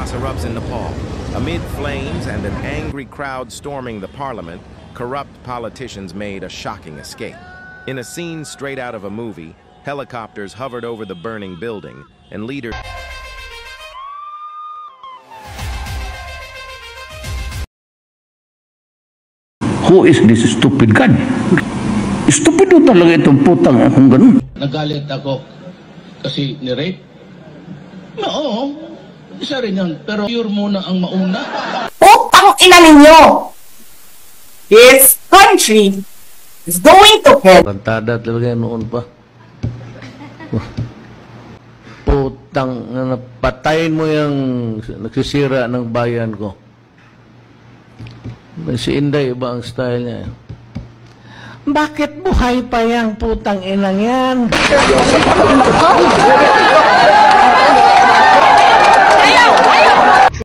chaos erupts in Nepal. Amid flames and an angry crowd storming the parliament, corrupt politicians made a shocking escape. In a scene straight out of a movie, helicopters hovered over the burning building, and leaders... Who is this stupid God? Stupid o talaga itong putang akong ganun. Nagalit ako kasi ni-rape? Oo, isa rin yan. Pero pure muna ang mauna. Putang ina ninyo! This country is going to hell. Kantada talaga noon pa. Putang, patayin mo yung nagsisira ng bayan ko. Si Inday, iba ang style niya. Bakit buhay pa yung putang inang yan?